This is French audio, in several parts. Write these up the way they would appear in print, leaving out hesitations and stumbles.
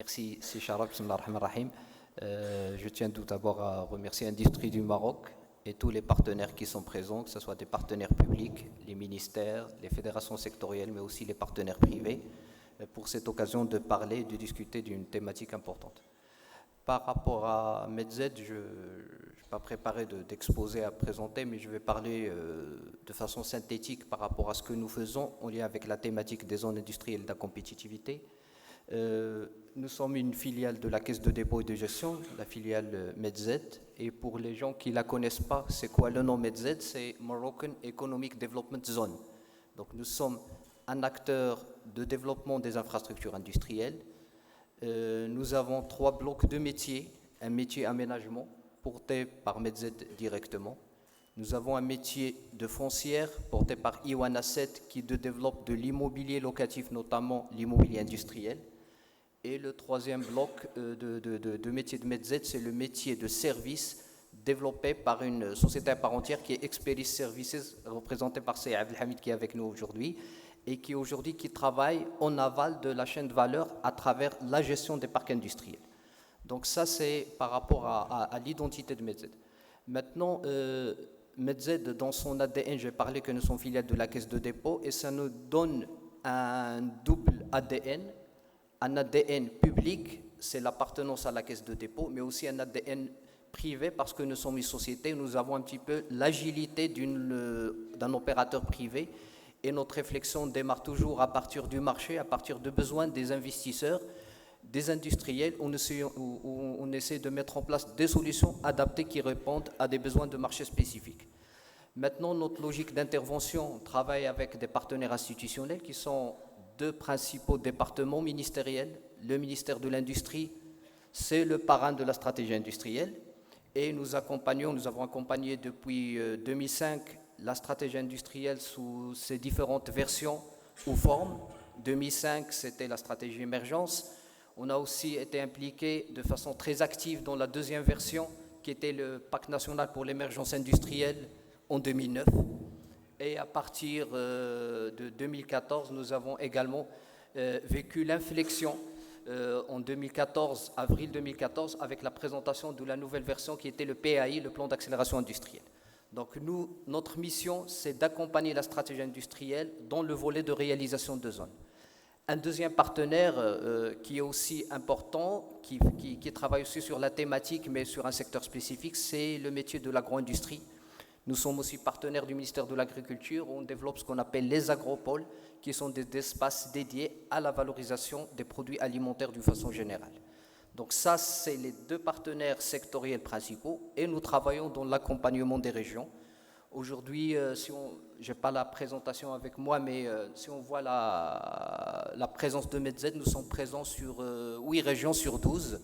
Merci, c'est Sharab, bismillah ar-Rahman ar-Rahim. Je tiens tout d'abord à remercier l'Industrie du Maroc et tous les partenaires qui sont présents, que ce soit des partenaires publics, les ministères, les fédérations sectorielles, mais aussi les partenaires privés, pour cette occasion de parler et de discuter d'une thématique importante. Par rapport à MedZ, je n'ai pas préparé d'exposé à présenter, mais je vais parler de façon synthétique par rapport à ce que nous faisons en lien avec la thématique des zones industrielles de la compétitivité. Nous sommes une filiale de la Caisse de dépôt et de gestion, la filiale MedZ. Et pour les gens qui ne la connaissent pas, c'est quoi le nom MedZ? C'est Moroccan Economic Development Zone. Donc nous sommes un acteur de développement des infrastructures industrielles. Nous avons 3 blocs de métiers. Un métier aménagement, porté par MedZ directement. Nous avons un métier de foncière, porté par Iwan Asset, qui développe de l'immobilier locatif, notamment l'immobilier industriel. Et le 3e bloc de métier de MedZ, c'est le métier de service développé par une société à part entière qui est Experis Services, représentée par Seyed Abdelhamid qui est avec nous aujourd'hui et qui travaille en aval de la chaîne de valeur à travers la gestion des parcs industriels. Donc ça, c'est par rapport à l'identité de MedZ. Maintenant, MedZ, dans son ADN, j'ai parlé que nous sommes filiales de la Caisse de dépôt et ça nous donne un double ADN. Un ADN public, c'est l'appartenance à la Caisse de dépôt, mais aussi un ADN privé parce que nous sommes une société, nous avons un petit peu l'agilité d'un opérateur privé et notre réflexion démarre toujours à partir du marché, à partir de besoins des investisseurs, des industriels, où on essaie de mettre en place des solutions adaptées qui répondent à des besoins de marché spécifiques. Maintenant, notre logique d'intervention, on travaille avec des partenaires institutionnels qui sont 2 principaux départements ministériels. Le ministère de l'Industrie, c'est le parrain de la stratégie industrielle et nous avons accompagné depuis 2005 la stratégie industrielle sous ses différentes versions ou formes. 2005, c'était la stratégie émergence. On a aussi été impliqué de façon très active dans la 2e version qui était le Pacte national pour l'émergence industrielle en 2009. Et à partir de 2014, nous avons également vécu l'inflexion en 2014, avril 2014, avec la présentation de la nouvelle version qui était le PAI, le plan d'accélération industrielle. Donc notre mission, c'est d'accompagner la stratégie industrielle dans le volet de réalisation de zones. Un 2e partenaire qui est aussi important, qui travaille aussi sur la thématique, mais sur un secteur spécifique, c'est le métier de l'agro-industrie. Nous sommes aussi partenaires du ministère de l'Agriculture où on développe ce qu'on appelle les agropoles, qui sont des espaces dédiés à la valorisation des produits alimentaires d'une façon générale. Donc ça, c'est les 2 partenaires sectoriels principaux et nous travaillons dans l'accompagnement des régions. Aujourd'hui, je n'ai pas la présentation avec moi, mais si on voit la présence de MedZ, nous sommes présents sur 8 régions sur 12.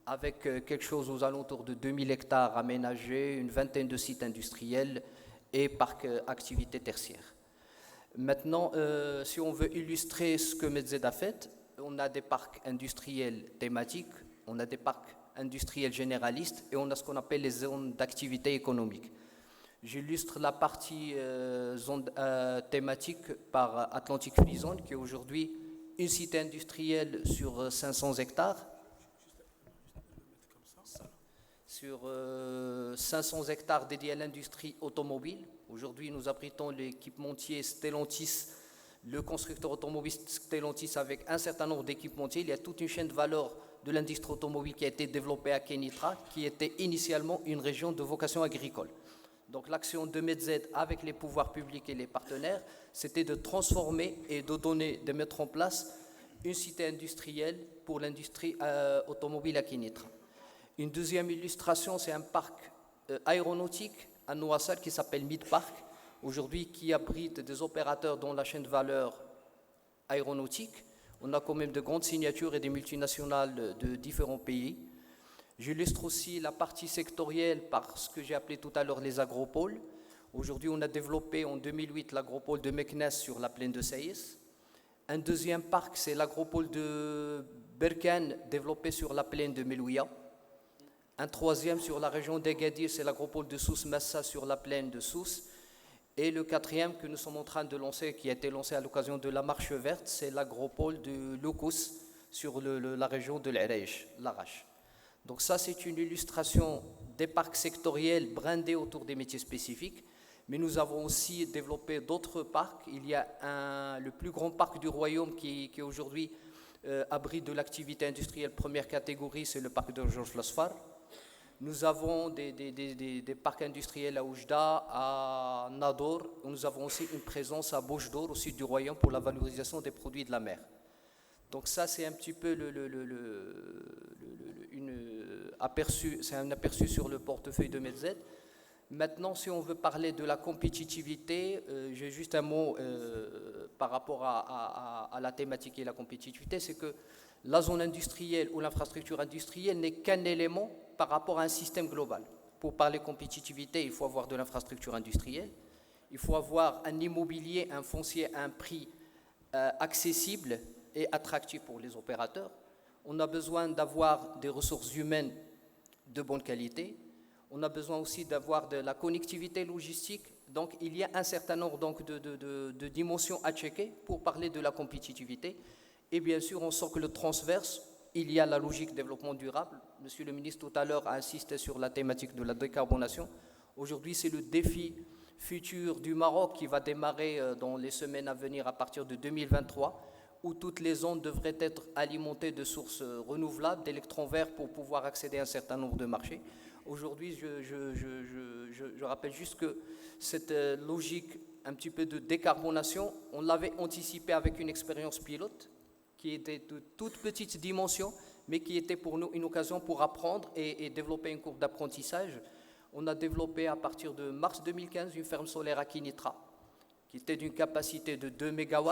Avec quelque chose aux alentours de 2000 hectares aménagés, une vingtaine de sites industriels et parcs activités tertiaires. Maintenant, si on veut illustrer ce que MedZ a fait, on a des parcs industriels thématiques, on a des parcs industriels généralistes et on a ce qu'on appelle les zones d'activité économique. J'illustre la partie zone thématique par Atlantic Free Zone, qui est aujourd'hui une cité industrielle sur 500 hectares. Sur 500 hectares dédiés à l'industrie automobile. Aujourd'hui, nous abritons l'équipementier Stellantis, le constructeur automobile Stellantis avec un certain nombre d'équipementiers. Il y a toute une chaîne de valeur de l'industrie automobile qui a été développée à Kenitra, qui était initialement une région de vocation agricole. Donc l'action de MedZ avec les pouvoirs publics et les partenaires, c'était de transformer et de mettre en place une cité industrielle pour l'industrie automobile à Kenitra. Une 2e illustration, c'est un parc aéronautique à Nouassar qui s'appelle Midpark, aujourd'hui qui abrite des opérateurs dans la chaîne de valeur aéronautique. On a quand même de grandes signatures et des multinationales de différents pays. J'illustre aussi la partie sectorielle par ce que j'ai appelé tout à l'heure les agropoles. Aujourd'hui, on a développé en 2008 l'agropole de Meknès sur la plaine de Saïs. Un 2e parc, c'est l'agropole de Berkane développé sur la plaine de Melouia. Un 3e sur la région d'Agadir, c'est l'agropole de Souss-Massa sur la plaine de Souss. Et le 4e que nous sommes en train de lancer, qui a été lancé à l'occasion de la Marche Verte, c'est l'agropole de Loukous sur la région de l'Arache. Donc ça, c'est une illustration des parcs sectoriels brandés autour des métiers spécifiques, mais nous avons aussi développé d'autres parcs. Il y a le plus grand parc du royaume qui aujourd'hui abrite de l'activité industrielle première catégorie, c'est le parc de Georges Lasfar. Nous avons des parcs industriels à Oujda, à Nador. Nous avons aussi une présence à Bouche-d'Or, au sud du royaume, pour la valorisation des produits de la mer. Donc ça, c'est un petit peu un aperçu sur le portefeuille de Medz. Maintenant, si on veut parler de la compétitivité, j'ai juste un mot par rapport à la thématique et la compétitivité, c'est que la zone industrielle ou l'infrastructure industrielle n'est qu'un élément par rapport à un système global. Pour parler compétitivité, il faut avoir de l'infrastructure industrielle, il faut avoir un immobilier, un foncier à un prix accessible et attractif pour les opérateurs. On a besoin d'avoir des ressources humaines de bonne qualité. On a besoin aussi d'avoir de la connectivité logistique. Donc, il y a un certain nombre donc, de dimensions à checker pour parler de la compétitivité. Et bien sûr, on sent que le transverse, il y a la logique développement durable. Monsieur le ministre, tout à l'heure, a insisté sur la thématique de la décarbonation. Aujourd'hui, c'est le défi futur du Maroc qui va démarrer dans les semaines à venir à partir de 2023, où toutes les zones devraient être alimentées de sources renouvelables, d'électrons verts pour pouvoir accéder à un certain nombre de marchés. Aujourd'hui, je rappelle juste que cette logique un petit peu de décarbonation, on l'avait anticipée avec une expérience pilote qui était de toute petite dimension, mais qui était pour nous une occasion pour apprendre et développer une courbe d'apprentissage. On a développé à partir de mars 2015 une ferme solaire à Kinitra, qui était d'une capacité de 2 MW,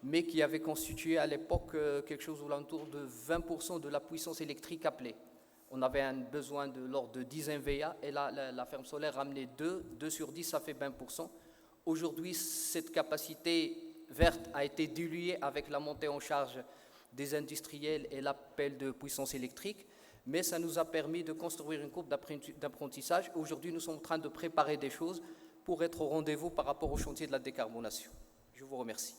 mais qui avait constitué à l'époque quelque chose autour de 20% de la puissance électrique appelée. On avait un besoin de l'ordre de 10 MVA, et la ferme solaire ramenait 2 sur 10, ça fait 20%. Aujourd'hui, cette capacité verte a été diluée avec la montée en charge des industriels et l'appel de puissance électrique, mais ça nous a permis de construire une courbe d'apprentissage. Aujourd'hui, nous sommes en train de préparer des choses pour être au rendez-vous par rapport au chantier de la décarbonation. Je vous remercie.